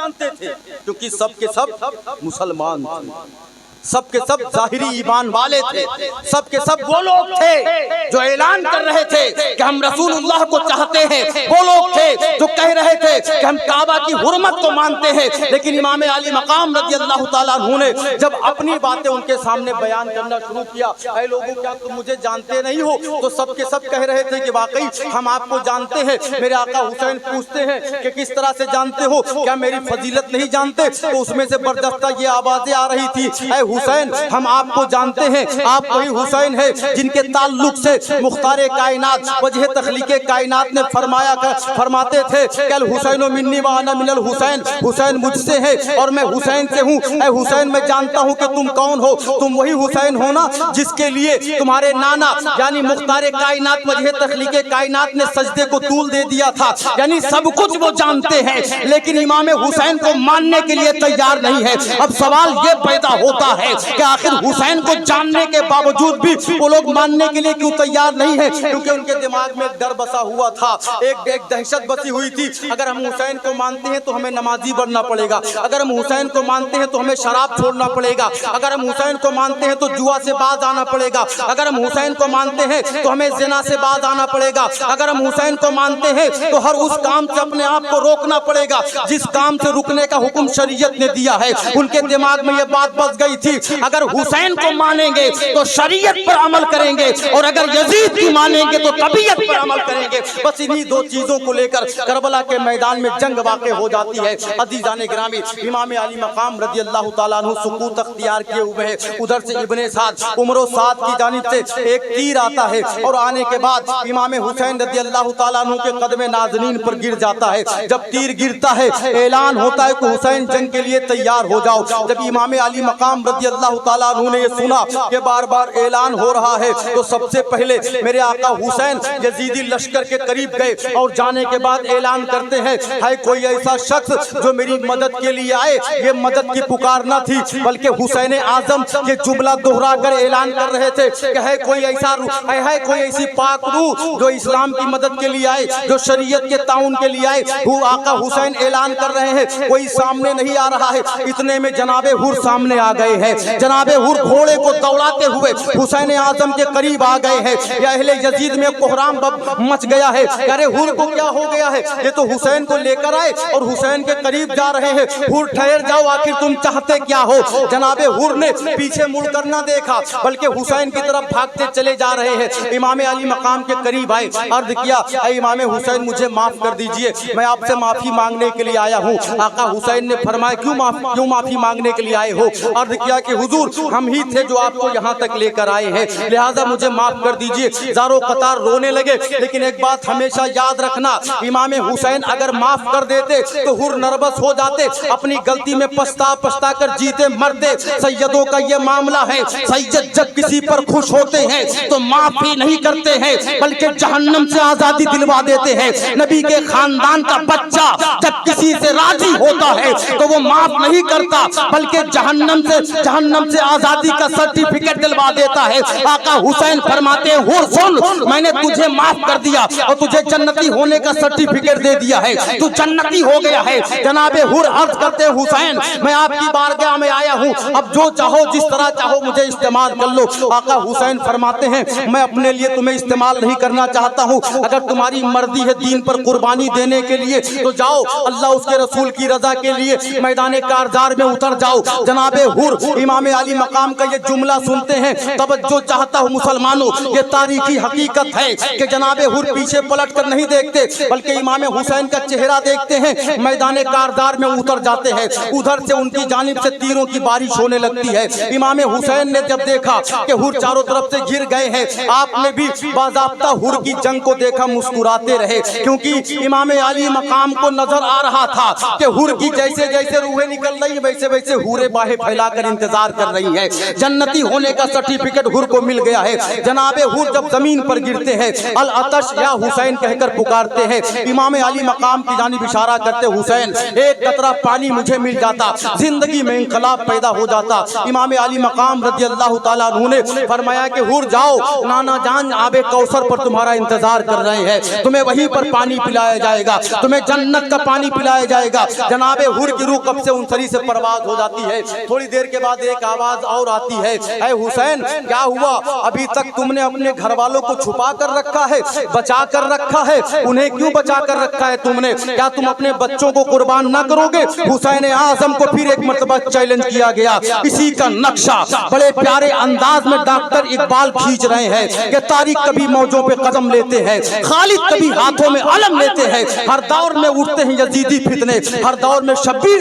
जानते थे, क्योंकि सब के सब मुसलमान थे, सब के सब ज़ाहिरी ईमान वाले थे, सब के सब वो लोग थे जो ऐलान कर रहे थे कि हम रसूलुल्लाह को चाहते हैं, वो लोग थे जो कह रहे थे कि हम काबा की हुर्मत को मानते हैं। लेकिन इमाम अली मकाम रज़ी अल्लाह ताला अन्हु ने जब अपनी बातें उनके सामने बयान करना शुरू किया, ऐ लोगों क्या तुम मुझे जानते नहीं हो? तो सब के सब कह रहे थे कि वाकई हम आपको जानते हैं। मेरे आका हुसैन पूछते हैं कि किस तरह से जानते हो, क्या मेरी फजीलत नहीं जानते? तो उसमें से बर्दाश्ता ये आवाजें आ रही थी, हुसैन हम आपको जानते हैं, आप वही हुसैन है जिनके ताल्लुक से मुख्तारे कायनात वजह तखलीके कायनात ने फरमाते थे कल हुसैन मिन्नी व अना मिनल हुसैन, हुसैन मुझसे है और मैं हुसैन से हूँ। ऐ हुसैन मैं जानता हूँ कि तुम कौन हो, तुम वही हुसैन हो ना जिसके लिए तुम्हारे नाना यानी मुख्तारे कायनात वजह तखलीके कायनात ने सजदे को तूल दे दिया था। यानी सब कुछ वो जानते हैं, लेकिन इमाम हुसैन को मानने के लिए तैयार नहीं है। अब सवाल ये पैदा होता है कि आखिर हुसैन को जानने के बावजूद भी वो लोग मानने के लिए क्यों तैयार नहीं है? क्योंकि उनके दिमाग में डर बसा हुआ था, एक दहशत बसी हुई थी। अगर हम हुसैन को मानते हैं तो हमें नमाजी बनना पड़ेगा, अगर हम हुसैन को मानते हैं तो हमें शराब छोड़ना पड़ेगा, अगर हम हुसैन को मानते हैं तो जुआ से बाज आना पड़ेगा, अगर हम हुसैन को मानते हैं तो हमें ज़िना से बाज आना पड़ेगा, अगर हम हुसैन को मानते हैं तो हर उस काम से अपने आप को रोकना पड़ेगा जिस काम से रुकने का हुक्म शरीयत ने दिया है। उनके दिमाग में ये बात बस गई थी, अगर हुसैन को मानेंगे तो शरीयत पर अमल करेंगे और अगर यजीद की मानेंगे तो तबीयत पर अमल करेंगे। बस इन्हीं दो चीजों को लेकर करबला के मैदान में जंग वाक़े हो जाती है। अज़ीज़ान गिरामी, इमाम अली मकाम रज़ी अल्लाह ताला अन्हु सुकूत अख्तियार किए हुए हैं। उधर से इब्ने साद उमर साद की जानिब से एक तीर आता है और आने के बाद इमाम हुसैन रज़ी अल्लाह ताला अन्हु के कदम नाज़नीन पर गिर जाता है। जब तीर गिरता है ऐलान होता है कि हुसैन जंग के लिए तैयार हो जाओ। जब इमाम अली मकाम रज़ी अल्लाह ताला अन्हु ने ये सुना कि बार बार ऐलान हो रहा है तो सबसे पहले मेरे आका हुसैन यजीदी लश्कर के करीब गए और जाने के बाद ऐलान करते हैं, है कोई ऐसा शख्स जो मेरी मदद के लिए आए? ये मदद की पुकार न थी बल्कि हुसैन आजम ये जुमला दोहरा कर ऐलान कर रहे थे कि है कोई ऐसी पाक रूह जो इस्लाम की मदद के लिए आए, जो शरीयत के ताउन के लिए आए। आका हुसैन ऐलान कर रहे हैं, कोई सामने नहीं आ रहा है। इतने में जनाबे हुर सामने आ गए हैं। जनाबे हुर घोड़े को दौड़ाते हुए हुसैन आजम के करीब आ गए हैं। या अहले यजीद में कोहराम मच गया है, अरे हुर को क्या हो गया है? ये तो हुसैन को लेकर आए और हुसैन के करीब जा रहे हैं। हुर ठहर जाओ, आखिर तुम चाहते क्या हो? जनाबे हुर ने पीछे मुड़कर न देखा बल्कि हुसैन की तरफ भागते चले जा रहे हैं। इमाम अली मकाम के करीब आए, अर्ज किया, ऐ इमाम हुसैन मुझे माफ कर दीजिए, मैं आपसे माफी मांगने के लिए आया हूँ। आका हुसैन ने फरमाया, क्यों माफी मांगने के लिए आए हो? अर्ज किया कि हुजूर हम ही थे जो आपको यहाँ तक लेकर आए हैं, लिहाजा मुझे माफ कर दीजिए। ज़ारो कतार रोने लगे। लेकिन एक बात हमेशा याद रखना, इमाम हुसैन अगर माफ कर देते तो हुर नर्वस हो जाते, अपनी गलती में पछता कर जीते मरते। सैयदों का ये मामला है, सैयद जब किसी पर खुश होते हैं तो माफी नहीं करते हैं बल्कि जहन्नम से आजादी दिलवा देते हैं। नबी के खानदान का बच्चा जब किसी से राजी होता है तो वो माफ नहीं करता बल्कि जहन्नम से आजादी का सर्टिफिकेट दिलवा देता है। आका हुसैन फरमाते हैं, हुर सुन, मैंने तुझे माफ कर दिया और तुझे जन्नती होने का सर्टिफिकेट दे दिया है, तू जन्नती हो गया है। जनाबे हुर अर्ज करते हैं, हुसैन मैं आपकी बारगाह में आया हूँ, अब जो चाहो जिस तरह चाहो मुझे इस्तेमाल कर लो। आका हुसैन फरमाते हैं, मैं अपने लिए तुम्हें इस्तेमाल नहीं करना चाहता हूँ, अगर तुम्हारी मर्जी है दीन पर कुर्बानी देने के लिए तो जाओ, अल्लाह उसके रसूल की रजा के लिए मैदान कारजार में उतर जाओ। जनाबे हुर इमाम अली मकाम का ये जुमला सुनते हैं, तवज्जो चाहता हूँ मुसलमानों, ये तारीखी हकीकत है कि जनाबे हुर पीछे पलट कर नहीं देखते बल्कि इमाम हुसैन का चेहरा देखते हैं, मैदान कारजार में उतर जाते हैं। उधर से उनकी जानिब से तीरों की बारिश होने लगती है। इमाम हुसैन ने जब देखा कि हुर चारों तरफ से घिर गए हैं, आपने भी बाज़ाब्ता हुर की जंग को देखा, मुस्कुराते रहे, क्योंकि इमाम अली मकाम को नजर आ रहा था कि हुर की जैसे जैसे रूहें निकल रही वैसे वैसे हुरे बाहें फैलाकर इंतजार कर रही है। जन्नती होने का सर्टिफिकेट हुर को मिल गया है। जनाबे हुर जब जमीन पर गिरते हैं, अल अतश या हुसैन कहकर पुकारते हैं। इमाम अली मकाम की जानिब इशारा करते, हुसैन एक कतरा पानी मुझे मिल जाता, जिंदगी में इंकलाब पैदा हो जाता। इमाम अली मकाम रज़ी अल्लाह ताला अन्हु ने फरमाया कि हुर जाओ, नाना जान आबे कौसर पर तुम्हारा इंतजार कर रहे हैं, तुम्हें वहीं पर पानी पिलाया जाएगा, तुम्हें जन्नत का पानी पिलाया जाएगा। जनाबे हुर की रूह कब से उनसरी से परवाज हो जाती है। थोड़ी देर के बाद एक आवाज और आती है, ऐ हुसैन क्या हुआ, अभी तक तुमने अपने घर वालों को छुपा कर रखा है, बचा कर रखा है, उन्हें क्यों बचा कर रखा है तुमने, क्या तुम अपने बच्चों को कुर्बान ना करोगे? हुसैन आजम को फिर एक मर्तबा चैलेंज किया गया। इसी का नक्शा बड़े प्यारे अंदाज में डॉक्टर इकबाल खींच रहे हैं कि तारीख कभी मौजों पे कदम लेते हैं, खालिद कभी हाथों में अलम लेते हैं, हर दौर में उठते हैं यजीदी फितने, हर दौर में शब्बीर।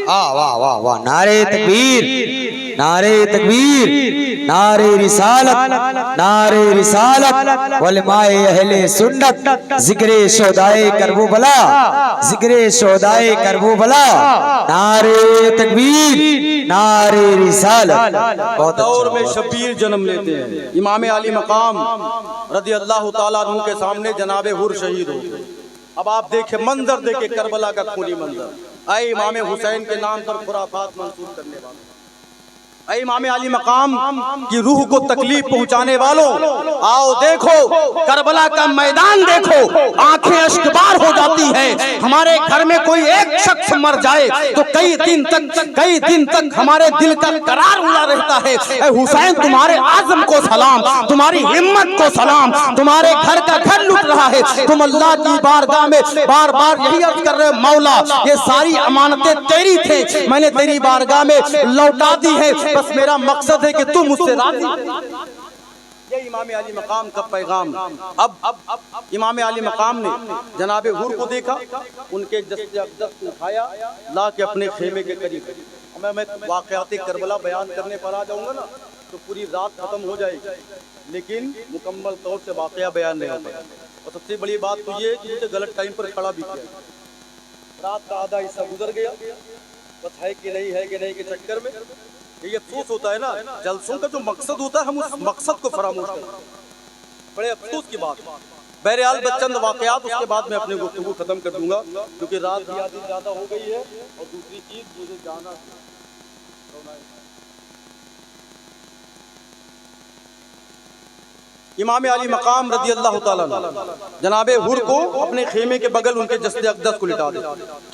वाह वाह वाह वाह, नारे तकबीर, नारे तकबीर, नारे रिसालत, नारे रिसालत, उलमाए अहले सुन्नत, जिक्रे शोदाए करबला, जिक्रे शोदाए करबला, नारे तकबीर, नारे रिसालत। बहुत दौर में शब्बीर जन्म लेते हैं। इमाम अली मकाम रज़ी अल्लाह ताला अन्हु के सामने जनाबे हुर शहीद हो गए। अब आप देखें मंजर, देखे करबला का खूनी मंजर। ऐ इमाम हुसैन के नाम पर खुराफात मंसूब करने वाले, ऐ इमाम अली मकाम की रूह को तकलीफ पहुंचाने वालों, आओ देखो करबला का मैदान देखो, आंखें अश्कबार हो जाती हैं। हमारे घर में कोई एक शख्स मर जाए तो कई दिन तक हमारे दिल का करार उड़ा रहता है। ऐ हुसैन तुम्हारे आज़म को सलाम, तुम्हारी हिम्मत को सलाम, तुम्हारे घर का घर लुट रहा है, तुम अल्लाह की बारगाह में बार बार यही अर्ज कर रहे हो, मौला ये सारी अमानतें तेरी थे, मैंने तेरी बारगाह में लौटा दी है, बस मेरा मकसद है कि तुम मुझसे राजी। ये इमाम अली मकाम का पैगाम। अब इमाम अली मकाम ने जनाबे हुर को देखा, उनके जस्ते अक़दस को उठाया, ला के अपने खेमे के करीब। मैं वाक़यात करबला बयान करने पर आ जाऊंगा ना तो पूरी रात खत्म हो जाएगी, लेकिन मुकम्मल तौर से वाक़या बयान नहीं होता। और सबसे बड़ी बात तो ये कि मुझे गलत टाइम पर खड़ा भी किया। रात का आधा हिस्सा गुजर गया, बस है कि नहीं के चक्कर में ये अफसोस होता है ना, जलसों का जो मकसद होता है हम उस मकसद को फरामोश करते हैं। बड़े अफसोस की बात। बहरहाल चंद वाक़यात उसके बाद मैं अपनी गुफ्तगू खत्म कर दूंगा, क्योंकि रात भी आधी ज़्यादा हो गई है और दूसरी चीज़ मुझे जाना है। इमाम अली मकाम रज़ी अल्लाह ताला जनाबे हुर को अपने खेमे के बगल उनके जस्ते अक़दस को लिटा दे।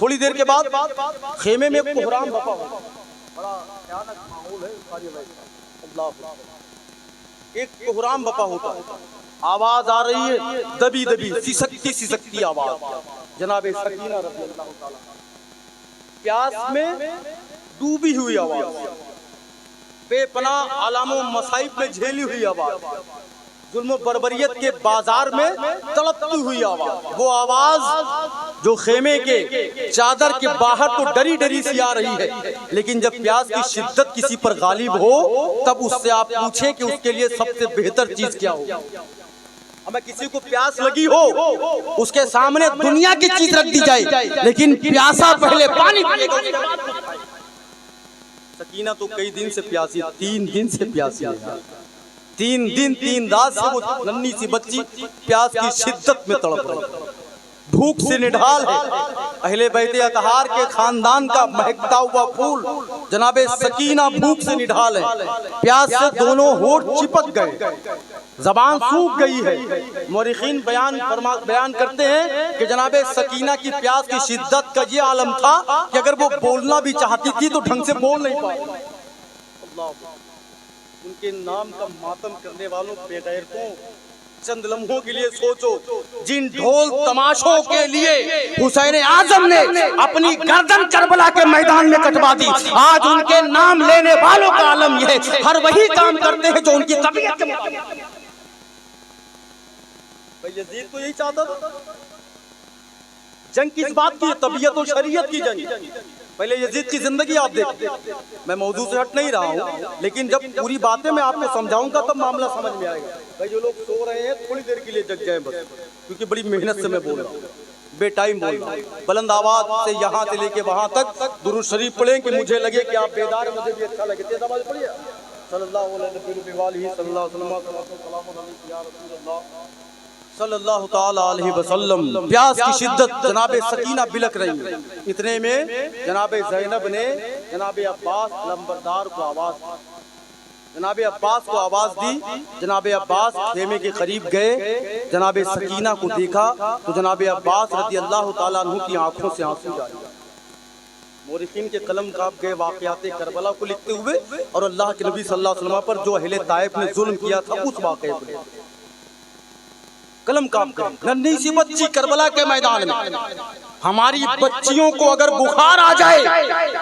थोड़ी देर के बाद खेमे में कोहराम बपा हो, बड़ा भयानक माहौल है। एक कोहराम बपा होता है, आवाज आ रही है दबी दबी सिसकती आवाज। जनाबे सकीना रज़ी अल्लाह ताला प्यास में डूबी हुई आवाज, बेपनाह आलामों मसाइब में झेली हुई आवाज, जुल्म बर्बरियत के बाजार में तड़पती हुई आवाज, वो आवाज जो खेमे के चादर के बाहर तो डरी डरी सी आ रही है, लेकिन जब प्यास की शिद्दत किसी पर गालिब हो तब उससे आप पूछें कि उसके लिए सबसे बेहतर चीज क्या हो। हमें किसी को प्यास लगी हो, उसके सामने दुनिया की चीज रख दी जाए, लेकिन प्यासा पहले पानी पिएगा। सकीना तो कई दिन से प्यासी, 3 दिन से प्यासी है, 3 दिन 3 रात से वो नन्ही सी बच्ची प्यास की शिद्दत में तड़प रही, भूख से निढाल है। अहले बैत अतहार के खानदान का महकता हुआ फूल जनाबे सकीना भूख से निढाल है, प्यास से दोनों होठ चिपक गए, जबान सूख गई है। मौरिखीन बयान करते हैं कि जनाबे सकीना की प्यास की शिद्दत का ये आलम था कि अगर वो बोलना भी चाहती थी तो ढंग से बोल नहीं पाई। उनके नाम का मातम करने वालों बेगैरतों, चंद लम्हों के लिए सोचो, जिन ढोल तमाशों के लिए हुसैन आजम ने अपनी गर्दन करबला के मैदान में कटवा दी, आज उनके नाम लेने वालों का आलम यह है, हर वही काम करते हैं जो उनकी तबीयत के मुताबिक। यजीद तो यही चाहता था। जंग किस बात की? तबीयत और शरीयत की जंग। पहले यजीद की जिंदगी आप देखते, मैं मौजू से हट नहीं रहा हूँ, लेकिन जब पूरी बातें मैं आपको समझाऊंगा तब मामला समझ में आएगा। भाई जो लोग सो रहे हैं थोड़ी देर के लिए जग जाएं बस, क्योंकि बड़ी मेहनत से मैं बोल रहा हूँ। بے ٹائم بولنا، بلند آواز سے یہاں سے لے کے وہاں تک درود شریف پڑھیں کہ مجھے لگے کہ آپ بیدار ہیں، مجھے بھی اچھا لگے. تیز آواز پڑھیے صلی اللہ علیہ وآلہ صلی اللہ علیہ وسلم صلی اللہ تعالی علیہ وسلم. پیاس کی شدت، جناب سکینہ بلک رہی ہے. اتنے میں جناب زینب نے جناب عباس لمبردار کو آواز دی. جناب عباس کو آواز دی. جناب عباس خیمے کے قریب گئے، جناب سکینہ کو دیکھا تو جناب عباس رضی اللہ تعالیٰ عنہ کی آنکھوں سے آنسو جاری. مورخین کے قلم کاپ گئے واقعات کربلا کو لکھتے ہوئے اور اللہ کے نبی صلی اللہ علیہ وسلم پر جو اہل طائف نے ظلم کیا تھا اس واقعے کو قلم کاپ گئے. ننھی سی بچی کربلا کے میدان میں. ہماری بچیوں کو اگر بخار آ جائے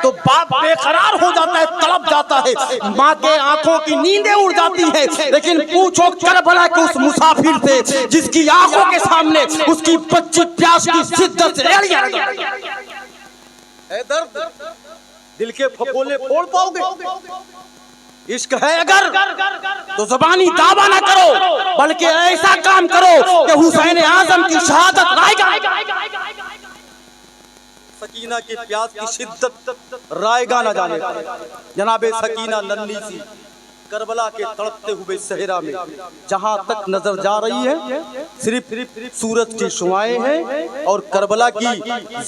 تو باپ بے قرار ہو جاتا ہے، تڑپ جاتا ہے، ماں کے آنکھوں کی نیندیں اڑ جاتی ہیں. لیکن پوچھو کربلا کے اس مسافر سے جس کی آنکھوں کے سامنے اس کی بچی پیاس کی شدت سے ایڑیاں لگا. اے درد، دل کے پھپھولے پھوڑ پاؤ گے؟ عشق ہے اگر تو زبانی دعویٰ نہ کرو، بلکہ ایسا کام کرو کہ حسین اعظم کی شہادت رائے گا. سکینہ کی پیاس کی شدت رائے گا نہ جانے پائے. جناب سکینہ ننھی سی کربلا کے تڑپتے ہوئے صحرا میں جہاں تک نظر جا رہی ہے صرف سورج کی شعاعیں ہیں اور کربلا کی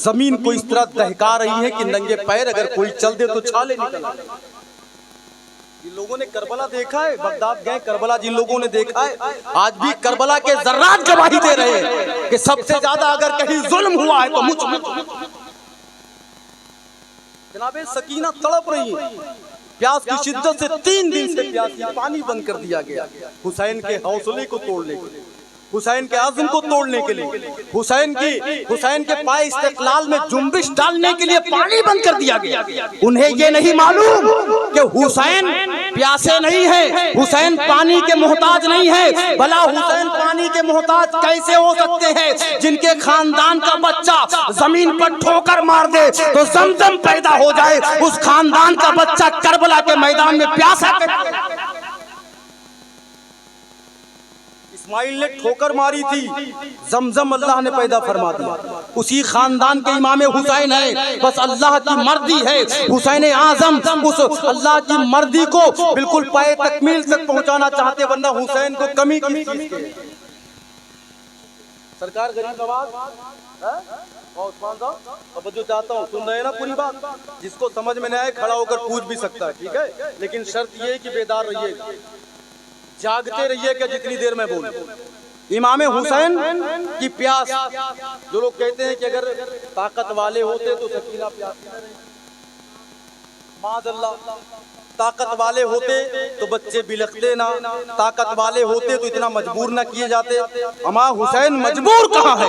زمین کو اس طرح دہکا رہی ہے کہ ننگے پیر اگر کوئی چل دے تو چھالے نکل. جن لوگوں نے کربلا دیکھا ہے، بغداد گئے کربلا جن لوگوں نے دیکھا ہے، آج بھی کربلا کے ذرات گواہی دے رہے ہیں کہ سب سے زیادہ اگر کہیں ظلم ہوا ہے تو مجھ میں. جناب سکینہ تڑپ رہی ہے پیاس کی شدت سے. 3 دن سے پیاسی، پانی بند کر دیا گیا حسین کے حوصلے کو توڑنے کے لیے، حسین کے عزم کو توڑنے کے لیے، حسین کے پائے استقلال میں جنبش ڈالنے کے لیے پانی بند کر دیا گیا. انہیں یہ نہیں معلوم کہ حسین پیاسے نہیں ہیں، حسین پانی کے محتاج نہیں ہیں. بھلا حسین پانی کے محتاج کیسے ہو سکتے ہیں جن کے خاندان کا بچہ زمین پر ٹھوکر مار دے تو زمزم پیدا ہو جائے؟ اس خاندان کا بچہ کربلا کے میدان میں پیاسا. اسماعیل نے ٹھوکر ماری تھی، زمزم اللہ نے پیدا فرما دیا. اسی خاندان کے امام حسین ہے، بس اللہ کی مرضی ہے. حسین اعظم اس اللہ کی مرضی کو بالکل پائے تکمیل تک پہنچانا چاہتے، ورنہ حسین کو کمی کی چیز کے. سرکار غریب نواز عثمان صاحب اب جو چاہتا ہوں سن رہے ہیں نا پوری بات، جس کو سمجھ میں نہ آئے کھڑا ہو کر پوچھ بھی سکتا ہے، ٹھیک ہے؟ لیکن شرط یہ ہے کہ بیدار رہیے، جاگتے رہیے کہ جتنی دیر میں بولوں. امام حسین کی پیاس، جو لوگ کہتے ہیں کہ اگر طاقت والے ہوتے تو سکینہ پیاس نہ رہی، معاذ اللہ. طاقت والے ہوتے تو بچے بلکتے نہ، طاقت والے ہوتے تو اتنا مجبور نہ کیے جاتے. اما حسین مجبور کہاں ہے؟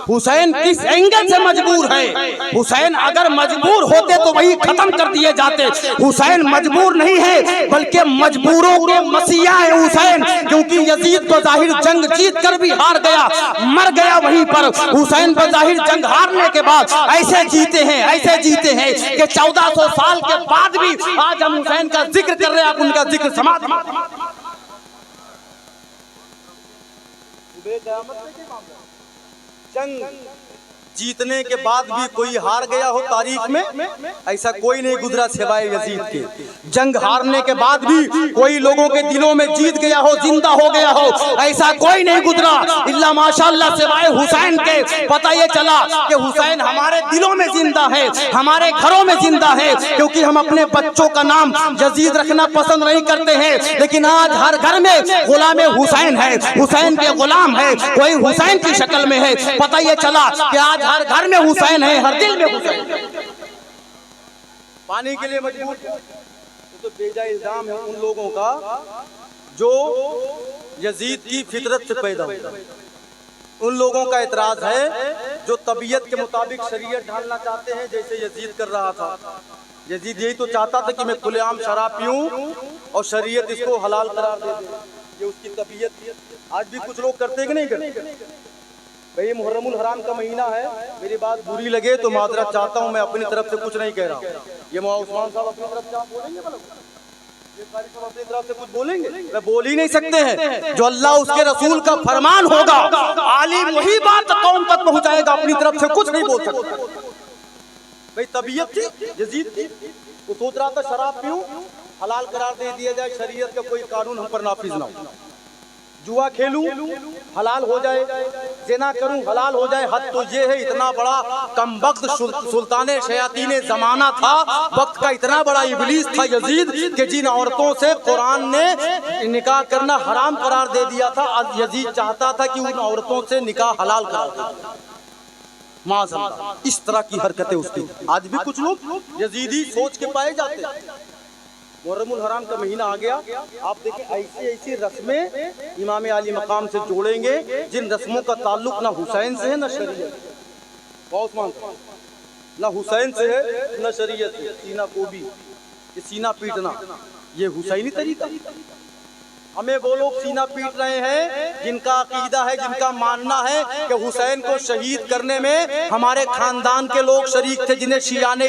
حسین کس اینگل سے مجبور ہے؟ حسین اگر مجبور ہوتے تو وہی ختم کر دیے جاتے. حسین مجبور نہیں ہے بلکہ مجبوروں کے مسیح ہے حسین، کیونکہ یزید بظاہر جنگ جیت کر بھی ہار گیا، مر گیا وہیں پر. حسین بظاہر جنگ ہارنے کے بعد ایسے جیتے ہیں کہ 1400 سال کے بعد بھی آج ہم حسین کا ذکر کر رہے ہیں. آپ ان کا ذکر سماعت جنگ جیتنے کے بعد بھی کوئی ہار گیا ہو تاریخ میں؟ ایسا کوئی نہیں گزرا سوائے یزید کے. جنگ ہارنے کے بعد بھی کوئی لوگوں کے دلوں میں جیت گیا ہو، زندہ ہو گیا ہو، ایسا کوئی نہیں گزرا الا ماشاءاللہ سوائے حسین کے. پتہ یہ چلا کہ حسین ہمارے دلوں میں زندہ ہے، ہمارے گھروں میں زندہ ہے، کیونکہ ہم اپنے بچوں کا نام یزید رکھنا پسند نہیں کرتے ہیں، لیکن آج ہر گھر میں غلام حسین ہے، حسین کے غلام ہے، کوئی حسین کی شکل میں ہے. پتہ یہ چلا کہ آج ہر گھر میں حسین ہے، ہر دل میں حسین. پانی کے لیے مجبور تو بیجا الزام ہے ان لوگوں کا جو یزید کی فطرت سے پیدا ہوتا ہے. ان لوگوں کا اعتراض ہے جو طبیعت کے مطابق شریعت ڈھالنا چاہتے ہیں جیسے یزید کر رہا تھا. یزید یہی تو چاہتا تھا کہ میں کھلے عام شراب پیوں اور شریعت اس کو حلال قرار دے دے. یہ اس کی طبیعت تھی. آج بھی کچھ لوگ کرتے کہ نہیں کرتے؟ بھئی محرم الحرام کا مہینہ ہے، میری بات بری لگے تو معذرت چاہتا ہوں، میں اپنی طرف سے کچھ نہیں کہہ رہا ہوں. یہ عثمان صاحب اپنی طرف سے آپ بولیں گے؟ अपनी तरफ से कुछ बोलेंगे? मैं बोल ही नहीं सकते हैं। जो अल्लाह उसके रसूल का फरमान होगा, आलिम वही बात कौम तक पहुंचाएगा, अपनी तरफ से कुछ नहीं बोल सकता। भाई तबीयत थी यजीद की, वो सोच रहा था शराब पीऊं, हलाल करार दे दिया जाए, शरीयत का कोई कानून हम पर नाफिज ना हो। जुआ खेलूं हलाल हो जाए, ज़िना करूं हलाल हो जाए। हद तो ये है, इतना बड़ा कमबख्त सुल्ताने शयातीने ज़माना था, वक्त का इतना बड़ा इबलीस था यजीद कि जिन औरतों से कुरान ने निकाह करना हराम करार दे दिया था, आज यजीद चाहता था कि उन औरतों से निकाह हलाल करार दे। माज़अल्लाह, इस तरह की हरकतें उसकी। आज भी कुछ लोग यजीदी सोच के पाए जाते हैं। मुहर्रमुल हराम का महीना आ गया, आप देखें ऐसी ऐसी रस्में इमाम आली मकाम से जोड़ेंगे जिन रस्मों का ताल्लुक ना हुसैन से है ना शरीयत, ना हुसैन से है ना शरीयत से। सीना को भी सीना पीटना, ये हुसैनी तरीका। हमें वो लोग सीना पीट रहे हैं जिनका अकीदा है, जिनका मानना है कि हुसैन को शहीद करने में हमारे खानदान के लोग शरीक थे, जिन्हें शियाने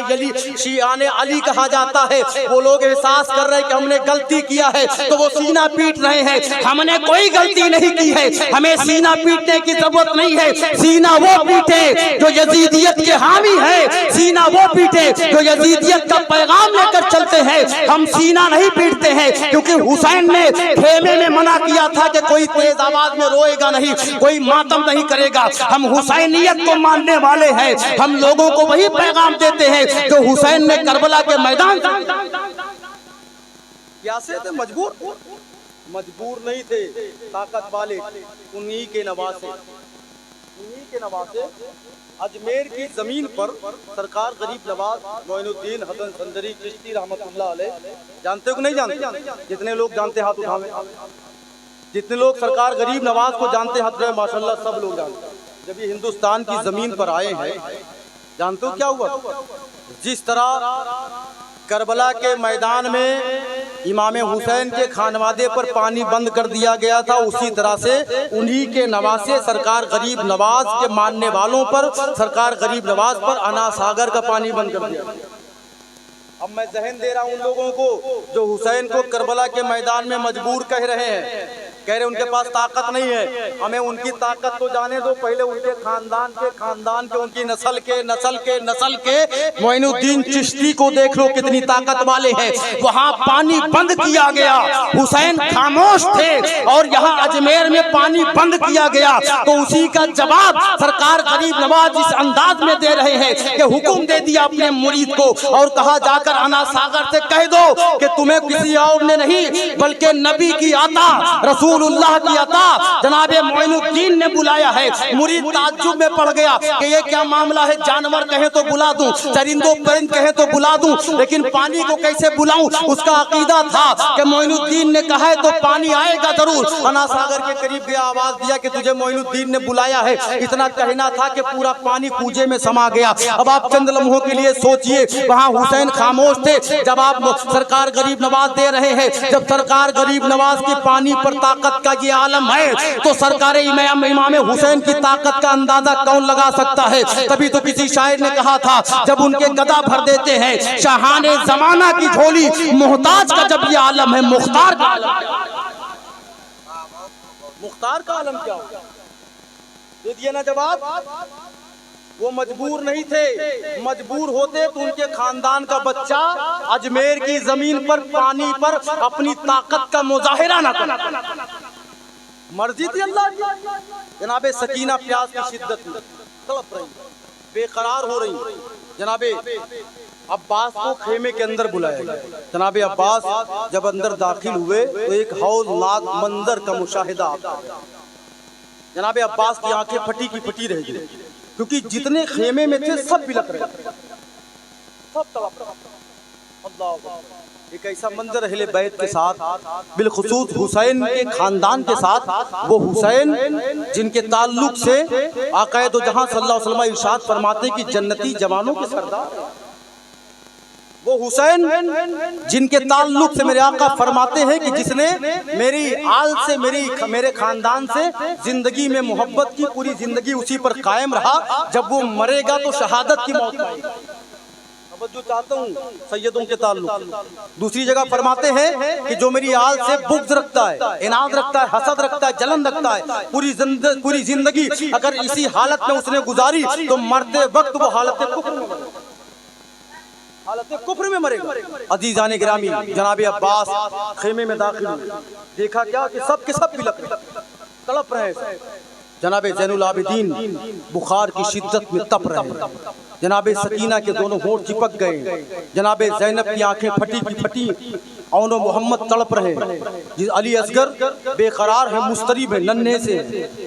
अली कहा जाता है। वो लोग एहसास कर रहे हैं कि हमने गलती किया है, तो वो सीना पीट रहे हैं। हमने कोई गलती नहीं की है, हमें सीना पीटने की जरूरत नहीं है। सीना वो पीटे जो यजीदियत के हामी है, सीना वो पीटे जो यजीदियत का पैगाम लेकर चलते हैं। हम सीना नहीं पीटते हैं, क्योंकि हुसैन ने खेमे में मना किया था कि कोई तेज आवाज में रोएगा नहीं, कोई मातम नहीं करेगा। हम हुसैनियत को मानने वाले हैं, हम लोगों को वही पैगाम देते हैं जो हुसैन ने करबला के मैदान प्यासे थे, मजबूर नहीं थे, ताकत वाले, उन्हीं के नवासे अजमेर की जमीन पर सरकार गरीब नवाज मोइनुद्दीन हसन संदरी चिश्ती रहमतुल्लाह अलैह, जानते हो कि नहीं जानते? जितने लोग जानते हाथ उठावे, जितने लोग सरकार गरीब नवाज को जानते हाथ उठावे, माशाल्लाह सब लोग जानते। जब ये हिंदुस्तान की जमीन पर आए हैं, जानते हो क्या हुआ? जिस तरह करबला के मैदान में इमाम हुसैन के खानवादे पर पानी बंद कर दिया गया था, उसी तरह से उन्हीं के नवासे सरकार गरीब नवाज के मानने वालों पर, सरकार गरीब नवाज पर अना सागर का पानी बंद कर दिया। अब मैं जहन दे रहा हूं उन लोगों को जो हुसैन को करबला के मैदान में मजबूर कह रहे हैं, कह रहे उनके पास ताकत नहीं है। हमें उनकी ताकत तो जाने दो, पहले उनके खानदान के उनकी नस्ल के मोइनुद्दीन चिश्ती को देख लो, कितनी ताकत वाले हैं। वहां पानी बंद किया गया, हुसैन खामोश थे, और यहाँ अजमेर में पानी बंद किया गया। तो उसी का जवाब सरकार गरीब नवाज इस अंदाज में दे रहे हैं कि हुक्म दे दिया अपने मुरीद को और कहा जाकर अना सागर से कह दो कि तुम्हें किसी और ने नहीं बल्कि नबी की आता, रसूलुल्लाह की अता जनाबे मोइनुद्दीन ने बुलाया है। मुरीद ताज्जुब में पड़ गया कि ये क्या मामला है, जानवर कहे तो बुला दूं, चरिंदों परिंद कहे तो बुला दूं, लेकिन पानी को कैसे बुलाऊं? उसका अकीदा था कि मोइनुद्दीन ने कहा है तो पानी आएगा जरूर। अना सागर के करीब गया, आवाज दिया कि तुझे मोइनुद्दीन ने बुलाया है। इतना कहना था कि पूरा पानी कूजे में समा गया। अब आप चंद लम्हों के लिए सोचिए, वहां हुसैन खामोश थे, जवाब सरकार गरीब नवाज दे रहे हैं। जब सरकार गरीब नवाज की पानी पर ताकत का ये आलम है, तो सरकार इमाम हुसैन की ताकत का अंदाजा कौन लगा सकता है? तभी तो किसी शायर ने कहा था, जब उनके गदा भर देते हैं शाहाने जमाना की झोली, मोहताज का जब ये आलम है, मुख्तार का आलम क्या होगा? दे दिया ना जवाब। वो मजबूर नहीं थे, मजबूर होते तो उनके खानदान का बच्चा अजमेर की जमीन पर पानी पर अपनी ताकत का मुजाहिरा ना करता। मर्जी थी अल्लाह की। जनाबे सकीना प्यास की शिद्दत में तड़प रही, बेकरार हो रही। जनाबे अब्बास को खेमे के अंदर बुलाया गया। जनाबे अब्बास जब अंदर दाखिल हुए तो एक हौलनाक मंजर का मुशाहिदा आपको। जनाबे अब्बास की आंखें फटी की फटी रह गई, क्योंकि जितने खेमे में थे सब बिलक रहे थे, सब तड़प रहे। अल्लाह, एक ऐसा मंजर अहले बैत के साथ, बिलखुसूस हुसैन के खानदान के साथ, वो हुसैन जिनके ताल्लुक से आक़ाए दो जहां सल्लल्लाहु अलैहि वसल्लम इरशाद फरमाते कि जन्नती जवानों के सरदार, वो हुसैन जिनके ताल्लुक से मेरे आका फरमाते हैं कि जिसने मेरी आल से मेरे खानदान से जिंदगी में मोहब्बत की, पूरी जिंदगी उसी पर कायम रहा, जब वो मरेगा तो शहादत की मौत पाएगा। तवज्जो चाहता हूँ सैयदों के ताल्लुक। दूसरी जगह फरमाते हैं कि जो मेरी आल से बुग़्ज़ रखता है, इनाद रखता है, हसद रखता है, जलन रखता है, पूरी जिंदगी अगर इसी हालत में उसने गुजारी तो मरते वक्त वो हालत कुफ्र में मरेगा। अजीज़ान गिरामी, जनाब अब्बास खेमे में दाखिल हुए, देखा क्या कि सब के सब बिलख तड़प रहे हैं। जनाब ज़ैनुल आबिदीन बुखार की शिद्दत में तप रहे, जनाब सकीना के दोनों होंठ चिपक गए, जनाब ज़ैनब की आंखें फटी की फटी, औनो मोहम्मद तड़प रहे, अली असगर बेकरार है, मुस्तरिब है, नन्हे से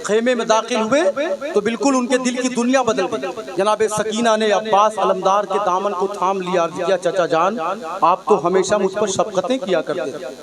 खेमे में दाखिल हुए तो बिल्कुल उनके दिल की दुनिया बदल गई। जनाब सकीना ने अब्बास अलमदार के दामन को थाम लिया, किया चाचा जान आप तो हमेशा मुझ पर शफ़क़तें किया करते थे,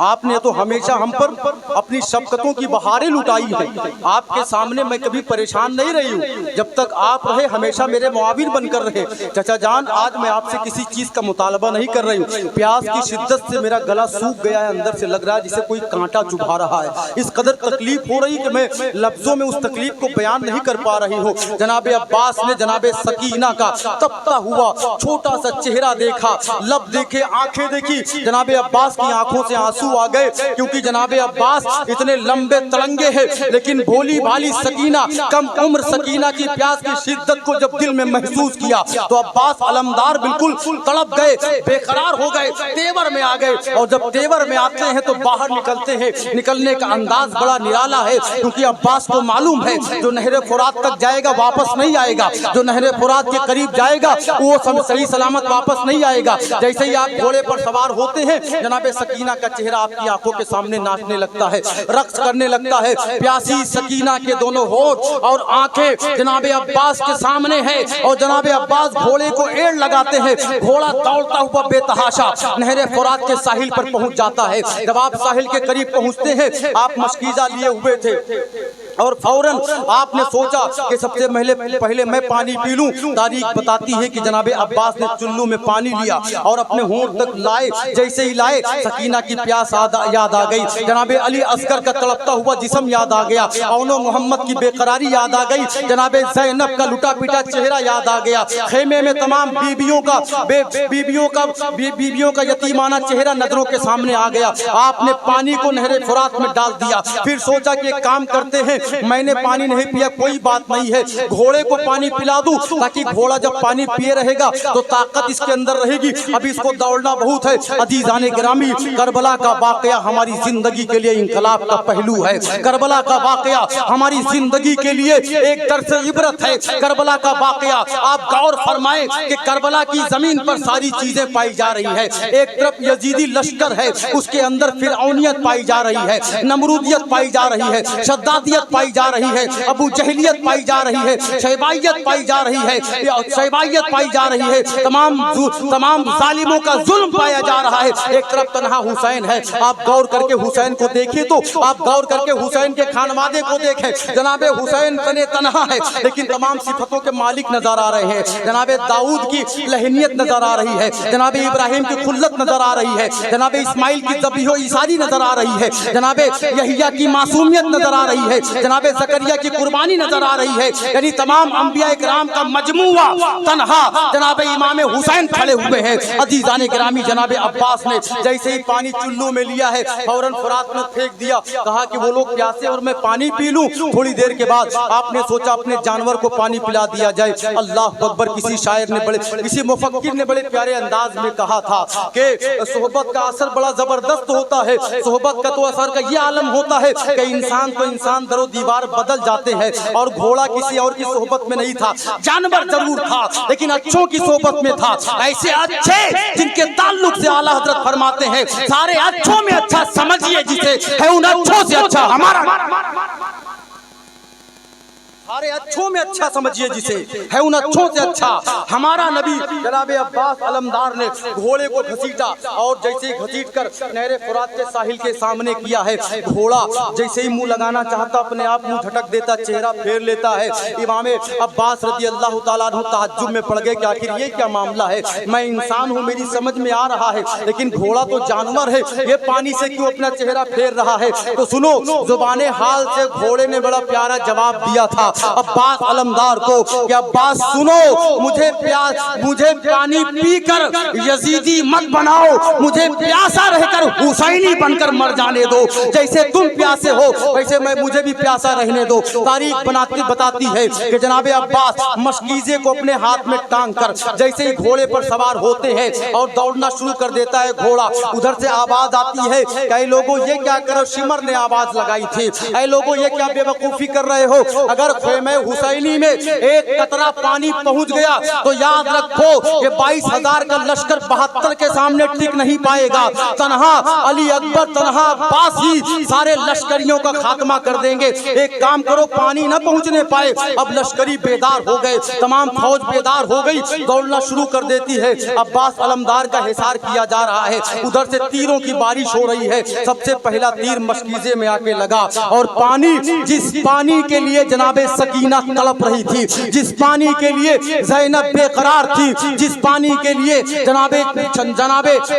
आपने तो हमेशा हम पर अपनी शफ़क़तों की बहारें लुटाई है, आपके सामने मैं कभी परेशान नहीं रही हूँ, जब तक आप रहे हमेशा मेरे मुआविन बनकर रहे। चाचा जान आज मैं आपसे किसी चीज़ का मुतालबा नहीं कर रही हूँ, प्यास की शिद्दत से मेरा गला सूख गया है, अंदर से लग रहा है जिसे कोई कांटा चुभा रहा है, इस कदर तकलीफ हो रही कि मैं लफ्ज़ों में उस तकलीफ को बयान नहीं कर पा रही हूँ। जनाब अब्बास ने जनाब सकीना का तपता हुआ छोटा सा चेहरा देखा, लब देखे, आंखें देखी, जनाब अब्बास की आंखों से आंसू आ गए, क्योंकि जनाब अब्बास इतने लंबे तड़ंगे हैं, लेकिन भोली भाली सकीना, कम उम्र सकीना की प्यास की शिद्दत को जब दिल में महसूस किया तो अब्बास अलमदार बिल्कुल तड़प गए, बेकरार हो गए, तेवर में आ गए, और जब तेवर में आते हैं तो बाहर निकलते हैं, निकलने का अंदाज बड़ा निराला है, क्योंकि अब्बास को मालूम है जो नहरे फुरात तक जाएगा वापस नहीं आएगा, जो नहरे फुरात के करीब जाएगा वो सही सलामत वापस नहीं आएगा। जैसे ही आप घोड़े पर सवार होते हैं जनाब सकीना का चेहरा आपकी आंखों के सामने नाचने लगता है, रक्स करने लगता है, प्यासी सकीना के दोनों होठ और आंखें जनाब अब्बास के सामने है, और जनाब अब्बास घोड़े को एड़ लगाते हैं, घोड़ा दौड़ता हुआ बेतहाशा नहरे फुरात के साहिल पर पहुंच जाता है। जब आप साहिल के करीब पहुंचते हैं, आप मशकीजा लिए हुए थे और फौरन आपने सोचा कि सबसे पहले मैं पानी पी लूं। तारीख बताती है कि जनाब अब्बास ने चुल्लू में पानी लिया और अपने होंठ तक लाए, जैसे ही लाए सकीना की प्यास याद आ गई, जनाब अली असगर का तड़पता हुआ जिस्म याद आ गया, औनो मोहम्मद की बेकरारी याद आ गई, जनाब ज़ैनब का लुटा पिटा चेहरा याद आ गया, खेमे में तमाम बीबियों का यतीमाना चेहरा नजरों के सामने आ गया। आपने पानी को नहरे फुरात में डाल दिया, फिर सोचा कि एक काम करते हैं, मैंने पानी नहीं पिया कोई बात नहीं है, घोड़े को पानी पिला दूं ताकि घोड़ा जब पानी पिए रहेगा तो ताकत इसके अंदर रहेगी, अभी इसको दौड़ना बहुत है। अजीज़ाने गिरामी, करबला का वाकया हमारी जिंदगी के लिए इंकलाब का पहलू है, करबला का वाकया हमारी जिंदगी के लिए एक दर्स इबरत है। करबला का वाकया आप गौर फरमाएं कि करबला की जमीन पर सारी चीजें पाई जा रही है, एक तरफ यजीदी लश्कर है, उसके अंदर फिरौनियत पाई जा रही है, नमरूदियत पाई जा रही है, शद्दादियत पाई जा रही है, अबू जहलियत पाई जा रही है, शैबाइयत पाई जा रही है, शैबाइयत पाई जा रही है, तमाम जालिमों का जुल्म पाया जा रहा है। एक तरफ तन्हा हुसैन है, आप गौर करके हुसैन को देखें तो आप गौर करके हुसैन के खानवादे को देखें, जनाबे हुसैन तने तन्हा है लेकिन तमाम सिफतों के मालिक नजर आ रहे हैं, जनाबे दाऊद की लहनियत नजर आ रही है, जनाबे इब्राहिम की खुल्लत नजर आ रही है, जनाबे इस्माइल की ज़बीहो ईसारी नजर आ रही है, जनाबे यहिया की मासूमियत नजर आ रही है, जनाबे ज़करिया की कुर्बानी नजर आ रही है, यानी तमाम अंबिया इकराम का मजमुआ तन्हा जनाबे इमाम हुसैन खड़े हुए हैं। अजीज़ाने गिरामी, जनाबे अब्बास ने जैसे ही पानी चुल्लू में लिया है फौरन फुरात में फेंक दिया, कहा कि वो लोग प्यासे और मैं पानी पी लूं। थोड़ी देर के बाद आपने सोचा अपने जानवर को पानी पिला दिया जाए। अल्लाह अकबर, किसी शायर ने किसी मुफक्किर ने बड़े प्यारे अंदाज में कहा था कि सोहबत का असर बड़ा जबरदस्त होता है, सोहबत का तो असर का ये आलम होता है कि इंसान तो इंसान दरो दीवार बदल जाते हैं, और घोड़ा किसी और की सोहबत में नहीं था, जानवर जरूर था लेकिन अच्छों की सोहबत में था। ऐसे अच्छे जिनके ताल्लुक से आला हजरत फरमाते हैं सारे अच्छों में अच्छा समझिए जिसे, है उन अच्छों से अच्छा हमारा, सारे अच्छों में अच्छा समझिए जिसे, है उन अच्छों से अच्छा हमारा नबी। जनाब अब्बास अलमदार ने घोड़े को घसीटा और जैसे ही घसीट कर नहरे फुरात के साहिल के सामने किया है, घोड़ा जैसे ही मुंह लगाना चाहता अपने आप मुंह झटक देता, चेहरा फेर लेता है। इमाम अब्बास रज़ी अल्लाह तआला अन्हु तहज्जुब में पड़ गए कि आखिर ये क्या मामला है, मैं इंसान हूँ, मेरी समझ में आ रहा है, लेकिन घोड़ा तो जानवर है, ये पानी से क्यों अपना चेहरा फेर रहा है। तो सुनो, जुबाने हाल से घोड़े ने बड़ा प्यारा जवाब दिया था अब्बास अलमदार को कि अब्बास सुनो, मुझे पानी पीकर यजीदी मत बनाओ, मुझे प्यासा रहकर हुसैनी बनकर मर जाने दो। जैसे तुम प्यासे हो वैसे मुझे भी प्यासा रहने दो। तारीख बताती है कि जनाबे अब्बास मशकीजे को अपने हाथ में टांग कर जैसे ही घोड़े पर सवार होते हैं और दौड़ना शुरू कर देता है घोड़ा, उधर से आवाज आती है, कई लोगों ये क्या करो, शिमर ने आवाज लगाई थी, ऐ लोगों ये क्या बेवकूफी कर रहे हो, अगर खेमे हुसैनी में एक कतरा पानी पहुंच गया तो याद रखो ये 22,000 का लश्कर 72 के सामने टिक नहीं पाएगा। तन्हा अली अकबर, तन्हा अब्बास ही सारे लश्करियों का खात्मा कर देंगे। एक काम करो, पानी न पहुंचने पाए, अब लश्करी बेदार हो गए, तमाम फौज बेदार हो गई, दौड़ना शुरू कर देती है। अब्बास अलमदार का हिसार किया जा रहा है, उधर से तीरों की बारिश हो रही है। सबसे पहला तीर मशकीजे में आके लगा और पानी, जिस पानी के लिए जनाबे सकीना तड़प रही थी, जिस पानी के लिए ज़ैनब बेकरार थी, जिस पानी के लिए जनाबे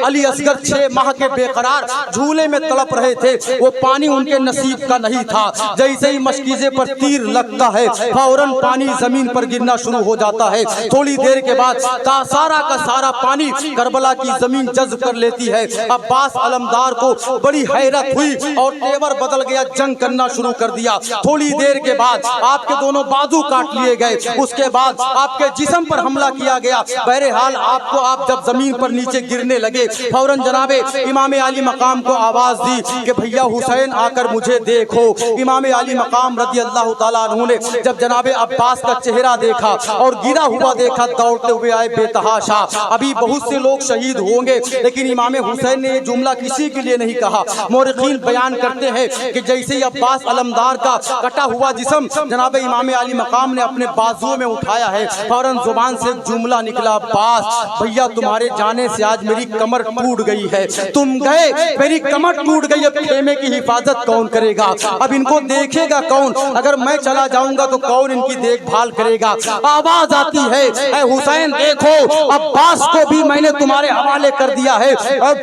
अली असगर 6 माह के बेकरार झूले में तड़प रहे थे, वो पानी उनके नसीब का नहीं था। जैसे ही मशकीजे पर तीर लगता है फौरन पानी जमीन पर गिरना शुरू हो जाता है। थोड़ी देर के बाद सारा का सारा पानी करबला की जमीन जज्ब कर लेती है। अब्बास अलमदार को बड़ी हैरत हुई और तेवर बदल गया, जंग करना शुरू कर दिया। थोड़ी देर के बाद आपके दोनों बाजू काट लिए गए, उसके बाद आपके जिस्म पर हमला किया गया। बहरहाल आप जब जमीन पर नीचे गिरने लगे फौरन जनाबे इमाम अली मकाम को आवाज दी कि भैया हुसैन आकर मुझे देखो। इमाम अली मकाम रज़ी अल्लाह ताला अन्हु ने जब जनाबे अब्बास का चेहरा देखा और गिरा हुआ देखा, दौड़ते हुए आए बेतहाशा। अभी बहुत से लोग शहीद होंगे लेकिन इमाम हुसैन ने ये जुमला किसी के लिए नहीं कहा। मौरिखीन बयान करते हैं कि जैसे ही अब्बास अलमदार का कटा हुआ जिस्म जनाबे इमाम अली मकाम ने अपने बाजुओं में उठाया है, फौरन जुबान से जुमला निकला, अब्बास भैया तुम्हारे जाने से आज मेरी कमर टूट गई है, तुम गए मेरी कमर टूट गई, अब खेमे की हिफाजत कौन करेगा, अब इनको देखेगा कौन, अगर मैं चला जाऊंगा तो कौन इनकी देखभाल करेगा। आवाज आती है, ऐ हुसैन देखो अब्बास को भी मैंने तुम्हारे हवाले कर दिया है, अब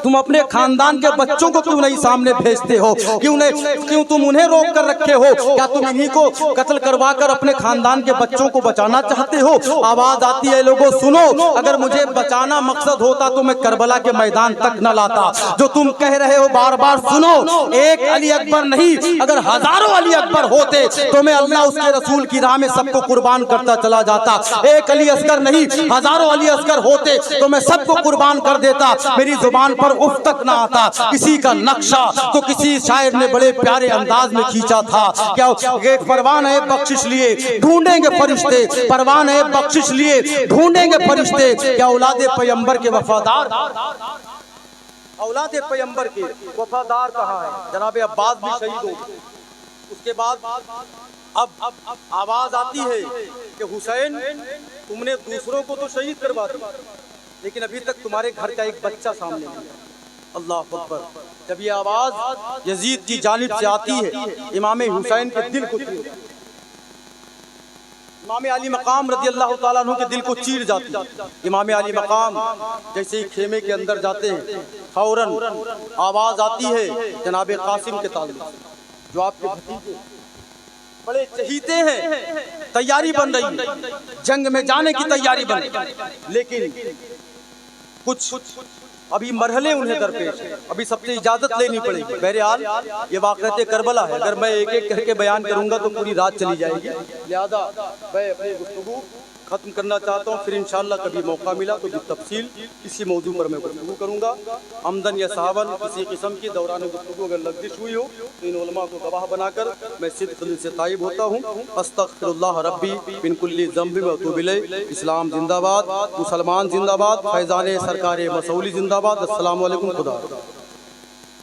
तुम अपने खानदान के बच्चों को क्यों नहीं सामने भेजते हो, क्यों तुम उन्हें रोक कर रखे हो, क्या तुम इन्हीं को कत्ल करवा कर अपने खानदान के बच्चों को बचाना चाहते हो। आवाज आती है, लोगों सुनो, अगर मुझे बचाना मकसद होता तो मैं करबला के मैदान तक न लाता। जो तुम कह रहे हो बार बार सुनो, एक अली अकबर नहीं, अगर हजारों अली अकबर होते तो मैं अल्लाह उसके रसूल की राह में सबको कुर्बान करता चला जाता। एक अली असगर नहीं, हजारों अली असगर होते तो मैं सबको कुर्बान कर देता। मेरी जुबान पर उफ तक ना आता। इसी का नक्शा तो किसी शायर ने बड़े प्यारे अंदाज में खींचा था, क्या एक परवान है बख्शिश लिए ढूंढेंगे फरिश्ते, परवान है बख्शिश लिए ढूंढेंगे फरिश्ते, क्या औलादे पैगंबर के वफादार, औलादे पैगंबर के वफादार कहाँ है। जनाबे अब्बास भी शहीद हो। उसके बाद अब आवाज आती है कि हुसैन तुमने दूसरों को तो शहीद करवा दिया लेकिन अभी तक तुम्हारे घर का एक बच्चा सामने नहीं है। अल्लाह अकबर। जब ये आवाज यजीद की जानिब से आती है इमाम हुसैन के दिल को इमाम अली मकाम रज़ी अल्लाह ताला अन्हु के दिल को चीर जाती है। इमाम अली मकाम जैसे ही खेमे के अंदर जाते हैं फौरन आवाज आती है जनाबे कासिम के ताल्लुक जो आपके भतीजे बड़े चहीते हैं, तैयारी बन रही है, जंग में जाने की तैयारी बन रही है, लेकिन कुछ अभी मरहले उन्हें दरपेश है, अभी सबसे इजाजत लेनी पड़ेगी। बहरहाल ये वाक़यात करबला है, अगर मैं एक एक करके बयान करूंगा तो पूरी रात चली जाएगी, लिहाजा मैं अपनी गुफ्तगू खत्म करना चाहता हूँ। फिर इंशाअल्लाह कभी मौका मिला तो तफसील इसी मौजू पर मैं गुफ्तगू करूँगा। आमदन या सावन किसी किस्म की दौरान गुफ्तगू अगर लग़ज़िश हुई हो तो इन उलमा को गवाह बनाकर मैं सिद्क़ दिल से ताइब होता हूँ। अस्तग़फिरुल्लाह रब्बी मिन कुल्ली ज़ंबि व अतूबु इलैह। इस्लाम जिंदाबाद, मुसलमान जिंदाबाद, फैज़ान सरकार मसऊली जिंदाबाद। अस्सलामु अलैकुम, खुदा।